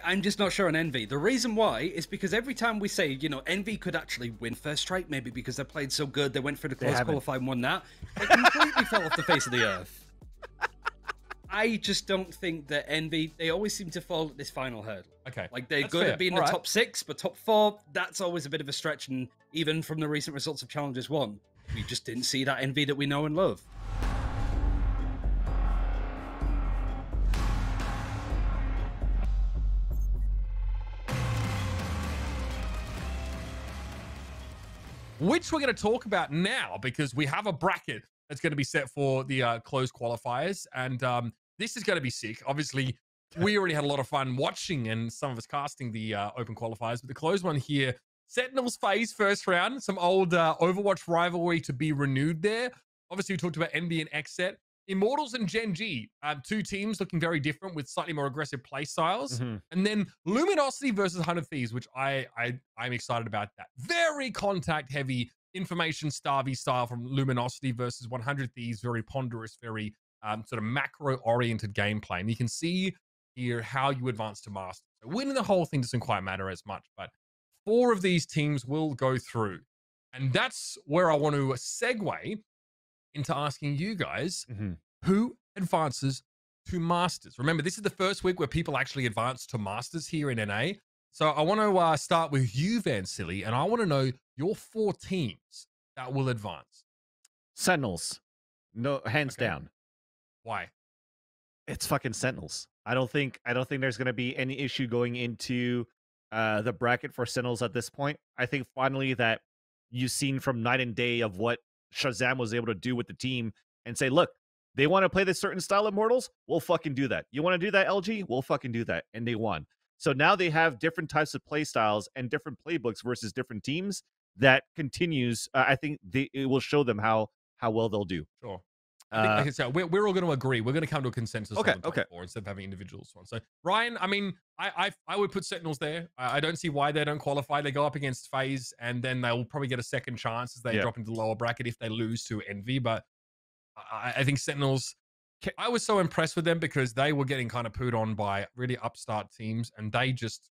I'm just not sure on Envy. The reason why is because every time we say, you know, Envy could actually win first strike, maybe because they played so good, they went for the close qualify and won that. They completely fell off the face of the earth. I just don't think that Envy, they always seem to fall at this final hurdle. Okay. Like, they're good at being the top 6, but top 4, that's always a bit of a stretch. And even from the recent results of Challengers 1, we just didn't see that Envy that we know and love. Which we're going to talk about now, because we have a bracket that's going to be set for the closed qualifiers. And this is going to be sick. Obviously, we already had a lot of fun watching and some of us casting the open qualifiers. But the closed one here, Sentinels phase first round. Some old Overwatch rivalry to be renewed there. Obviously, we talked about NB and XSET. Immortals and Gen G, 2 teams looking very different with slightly more aggressive play styles. And then Luminosity versus 100 Thieves, which I'm excited about that. Very contact heavy, information starvy style from Luminosity versus 100 Thieves, very ponderous, very sort of macro oriented gameplay. And you can see here how you advance to Master. So winning the whole thing doesn't quite matter as much, but 4 of these teams will go through. And that's where I want to segue into asking you guys, who advances to Masters? Remember, this is the first week where people actually advance to Masters here in NA. So I want to start with you, Van Silly, and I want to know your 4 teams that will advance. Sentinels. No, hands down. Why? It's fucking Sentinels. I don't think there's going to be any issue going into the bracket for Sentinels at this point. I think finally that you've seen from night and day of what Shazam was able to do with the team and say, look, they want to play this certain style of Immortals, we'll fucking do that. You want to do that, LG? We'll fucking do that. And they won. So now they have different types of play styles and different playbooks versus different teams that continues. I think it will show them how well they'll do. Sure. I think, like we're all going to agree. We're going to come to a consensus on the top 4 instead of having individual ones. So Ryan, I mean, I would put Sentinels there. I don't see why they don't qualify. They go up against FaZe, and then they'll probably get a second chance as they drop into the lower bracket if they lose to Envy. But I think Sentinels, I was so impressed with them because they were getting kind of pooed on by really upstart teams, and they just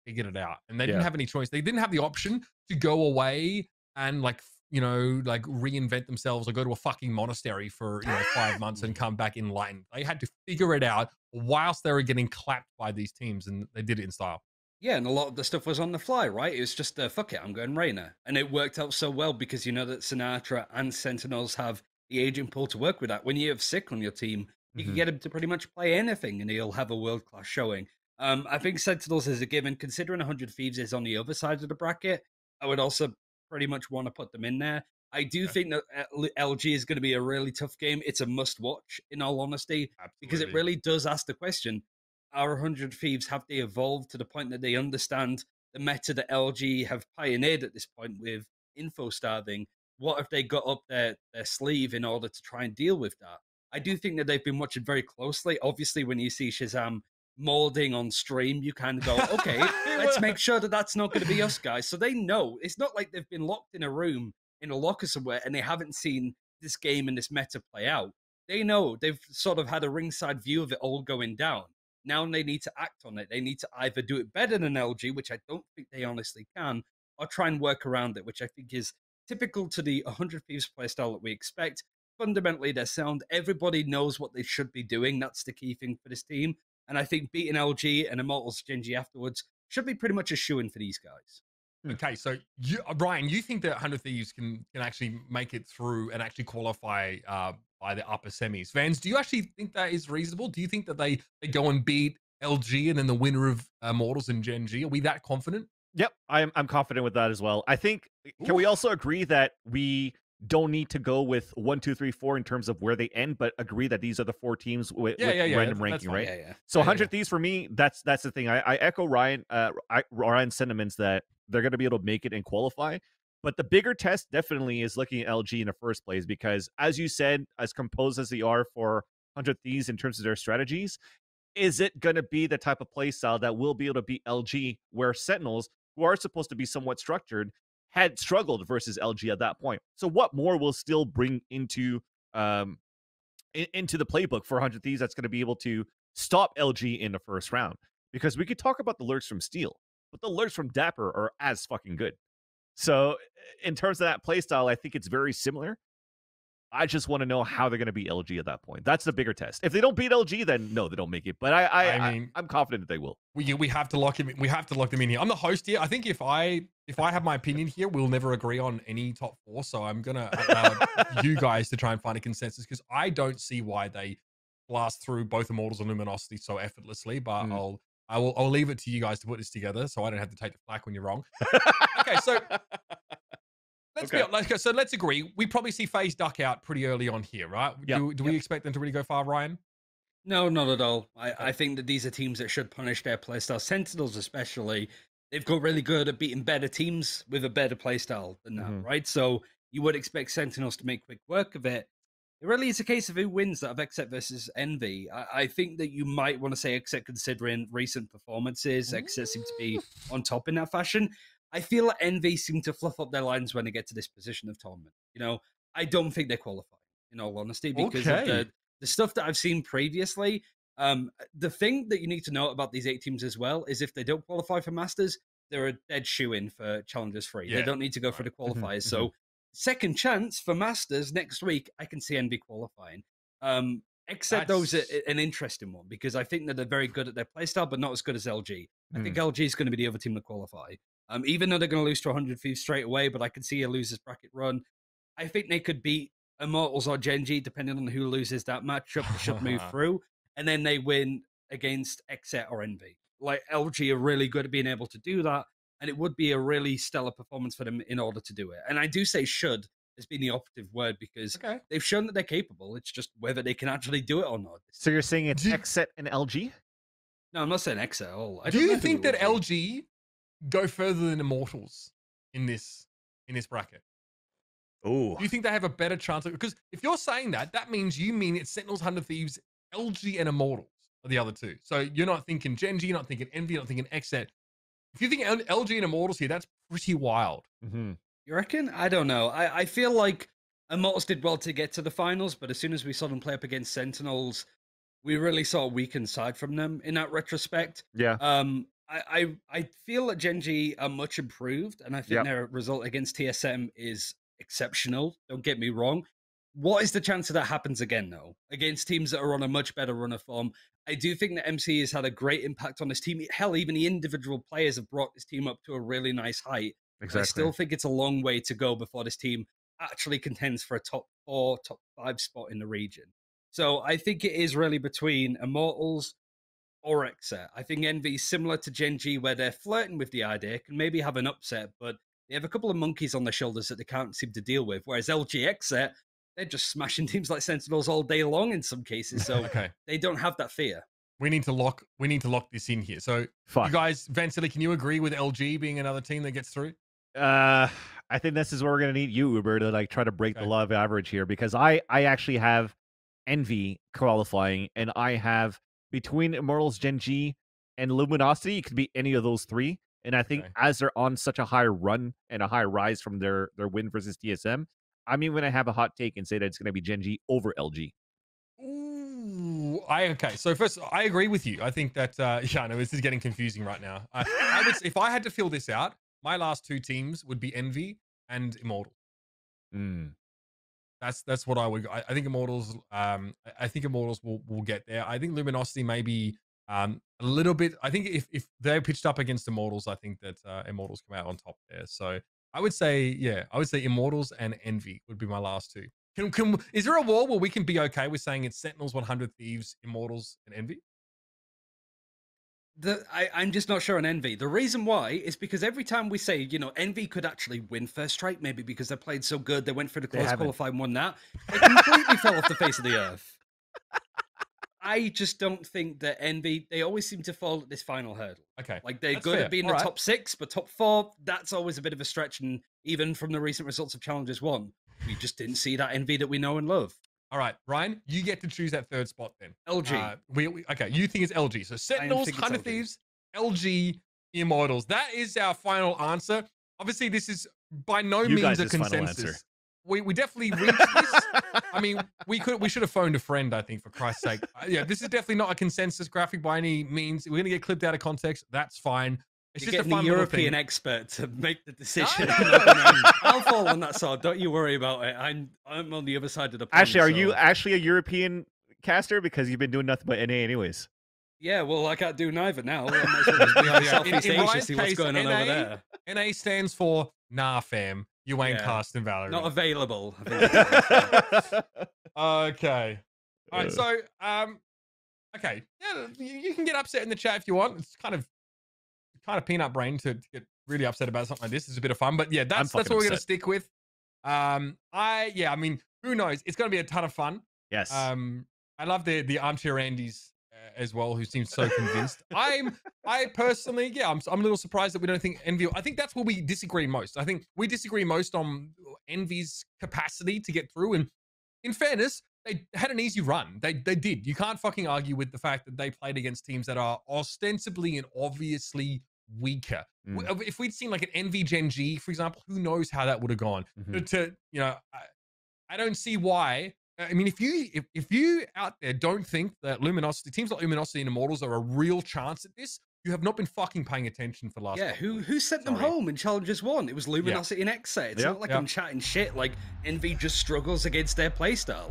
figured it out. And they didn't have any choice. They didn't have the option to go away and like reinvent themselves or go to a fucking monastery for 5 months and come back enlightened. They had to figure it out whilst they were getting clapped by these teams, and they did it in style. Yeah, and a lot of the stuff was on the fly, right? It was just, fuck it, I'm going Reyna. And it worked out so well because you know that Sinatra and Sentinels have the agent pool to work with that. When you have Sick on your team, you can get him to pretty much play anything and he'll have a world-class showing. I think Sentinels is a given. Considering 100 Thieves is on the other side of the bracket, I would also pretty much want to put them in there. I do think that LG is going to be a really tough game. It's a must-watch, in all honesty, because it really does ask the question, are 100 Thieves, have they evolved to the point that they understand the meta that LG have pioneered at this point with info starving? What have they got up their sleeve in order to try and deal with that? I do think that they've been watching very closely. Obviously, when you see Shazam molding on stream, you kind of go, okay, let's make sure that that's not going to be us, guys. So they know. It's not like they've been locked in a room in a locker somewhere and they haven't seen this game and this meta play out. They know. They've sort of had a ringside view of it all going down. Now they need to act on it. They need to either do it better than LG, which I don't think they honestly can, or try and work around it, which I think is typical to the 100 Thieves playstyle that we expect. Fundamentally, they're sound. Everybody knows what they should be doing. That's the key thing for this team. And I think beating LG and Immortals Gen G afterwards should be pretty much a shoo-in for these guys. Okay, so Brian, you think that 100 Thieves can actually make it through and actually qualify by the upper semis? Vans, do you actually think that is reasonable? Do you think that they go and beat LG and then the winner of Immortals and Gen G? Are we that confident? Yep, I'm confident with that as well. I think, can we also agree that we don't need to go with 1, 2, 3, 4 in terms of where they end, but agree that these are the 4 teams with random ranking, right? So 100 Thieves for me, that's the thing. I echo Ryan's sentiments that they're going to be able to make it and qualify. But the bigger test definitely is looking at LG in the first place, because as you said, as composed as they are for 100 Thieves in terms of their strategies, is it going to be the type of play style that will be able to beat LG, where Sentinels, who are supposed to be somewhat structured, had struggled versus LG at that point? So what more will still bring into the playbook for 100 Thieves that's going to be able to stop LG in the first round? because we could talk about the lurks from Steel, but the lurks from Dapper are as fucking good. So in terms of that playstyle, I think it's very similar. I just want to know how they're going to beat LG at that point. That's the bigger test. If they don't beat LG, then no, they don't make it. But I mean, I'm confident that they will. We have to lock him. We have to lock them in here. I'm the host here. I think if I have my opinion here, we'll never agree on any top 4. So I'm gonna allow you guys to try and find a consensus, because I don't see why they blast through both Immortals and Luminosity so effortlessly. But I'll leave it to you guys to put this together, so I don't have to take the flak when you're wrong. Okay, so. So let's agree. We probably see FaZe duck out pretty early on here, right? Do we expect them to really go far, Ryan? No, not at all. I think that these are teams that should punish their playstyle. Sentinels especially, they've got really good at beating better teams with a better playstyle than that, right? So you would expect Sentinels to make quick work of it. It really is a case of who wins that of Exet versus Envy. I think that you might want to say Exet, considering recent performances. Exet seem to be on top in that fashion. I feel like Envy seem to fluff up their lines when they get to this position of tournament. You know, I don't think they qualify, in all honesty, because of the stuff that I've seen previously. The thing that you need to know about these 8 teams as well is if they don't qualify for Masters, they're a dead shoe-in for Challengers 3. They don't need to go for the qualifiers. So second chance for Masters next week, I can see Envy qualifying. Except those are an interesting one, because I think that they're very good at their playstyle, but not as good as LG. I think LG is going to be the other team to qualify. Even though they're going to lose to 100 Thieves straight away, but I can see a losers bracket run. I think they could beat Immortals or Genji, depending on who loses that matchup. They should move through, and then they win against Exet or Envy. Like, LG are really good at being able to do that, and it would be a really stellar performance for them in order to do it. And I do say should has been the operative word, because they've shown that they're capable. It's just whether they can actually do it or not. So you're saying it's Exet and LG? No, I'm not saying Exet at all. Do you think that LG go further than Immortals in this bracket? Oh, do you think they have a better chance? Because if you're saying that, that means you mean it's Sentinels, 100 Thieves, LG, and Immortals are the other 2. So you're not thinking Genji, you're not thinking Envy, you're not thinking Exet. If you think LG and Immortals here, that's pretty wild. You reckon? I don't know. I feel like Immortals did well to get to the finals, but as soon as we saw them play up against Sentinels, we really saw a weakened side from them in that retrospect. Yeah. I feel that Genji are much improved, and I think their result against TSM is exceptional. Don't get me wrong. What is the chance that that happens again, though, against teams that are on a much better run of form? I do think that MC has had a great impact on this team. Hell, even the individual players have brought this team up to a really nice height. Exactly. I still think it's a long way to go before this team actually contends for a top 4, top 5 spot in the region. So I think it is really between Immortals or Exet. I think Envy is similar to Genji, where they're flirting with the idea, can maybe have an upset, but they have a couple of monkeys on their shoulders that they can't seem to deal with. Whereas LG Exet, they're just smashing teams like Sentinels all day long in some cases. So they don't have that fear. We need to lock this in here. So you guys, Vansily, can you agree with LG being another team that gets through? I think this is where we're gonna need you, Uber, to like try to break the law of average here, because I actually have Envy qualifying, and I have between Immortals, Genji, and Luminosity, it could be any of those 3. And I think as they're on such a high run and a high rise from their win versus TSM, I'm even gonna have a hot take and say that it's gonna be Genji over LG. Ooh, so first, I agree with you. I think that I know this is getting confusing right now. I would, if I had to fill this out, my last 2 teams would be Envy and Immortals. That's what I would. I think Immortals. I think Immortals will get there. I think Luminosity maybe a little bit. I think if they're pitched up against Immortals, I think that Immortals come out on top there. So I would say Immortals and Envy would be my last 2. Is there a wall where we can be okay with saying it's Sentinels, 100 Thieves, Immortals, and Envy? I'm just not sure on Envy. The reason why is because every time we say, Envy could actually win first strike, maybe because they played so good, they went for the close qualify and won that. They completely fell off the face of the earth. I just don't think that Envy, they always seem to fall at this final hurdle. Okay. Like, they're good at being the top 6, but top 4, that's always a bit of a stretch. And even from the recent results of Challengers 1, we just didn't see that Envy that we know and love. All right, Ryan, you get to choose that 3rd spot then. LG. Okay, you think it's LG. So Sentinels, 100 Thieves, LG, Immortals. That is our final answer. Obviously, this is by no means a consensus. we definitely reached this. I mean, we should have phoned a friend, I think, for Christ's sake. Yeah, this is definitely not a consensus graphic by any means. We're gonna get clipped out of context. That's fine. It's You're just a getting fun the little European thing. expert to make the decision. I'll fall on that sword. Don't you worry about it. I'm on the other side of the pond. Actually, are you actually a European caster? Because you've been doing nothing but NA anyways. Yeah, well, I can't do neither now. I might as well just be on Southeast Asia, see what's going on over there. NA stands for nah, fam. You ain't casting Valorant. Not available. Okay. All right. So, okay. Yeah, you can get upset in the chat if you want. It's kind of peanut brain to get really upset about something like this. It's a bit of fun, but yeah, that's what we're gonna stick with. I mean, who knows? It's gonna be a ton of fun. Yes. I love the armchair Andys as well, who seems so convinced. I personally, I'm a little surprised that we don't think Envy. I think that's where we disagree most. I think we disagree most on Envy's capacity to get through. And in fairness, they had an easy run. They did. You can't fucking argue with the fact that they played against teams that are ostensibly and obviously weaker. If we'd seen like an Envy Gen G, for example, who knows how that would have gone. I don't see why. I mean, if you out there don't think that Luminosity, teams like Luminosity and Immortals are a real chance at this, you have not been fucking paying attention for the last. Yeah, who sent them home in Challenges 1? It was Luminosity and Xset. It's not like I'm chatting shit. Like Envy just struggles against their playstyle.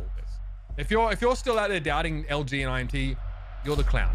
If you're still out there doubting LG and IMT, you're the clown.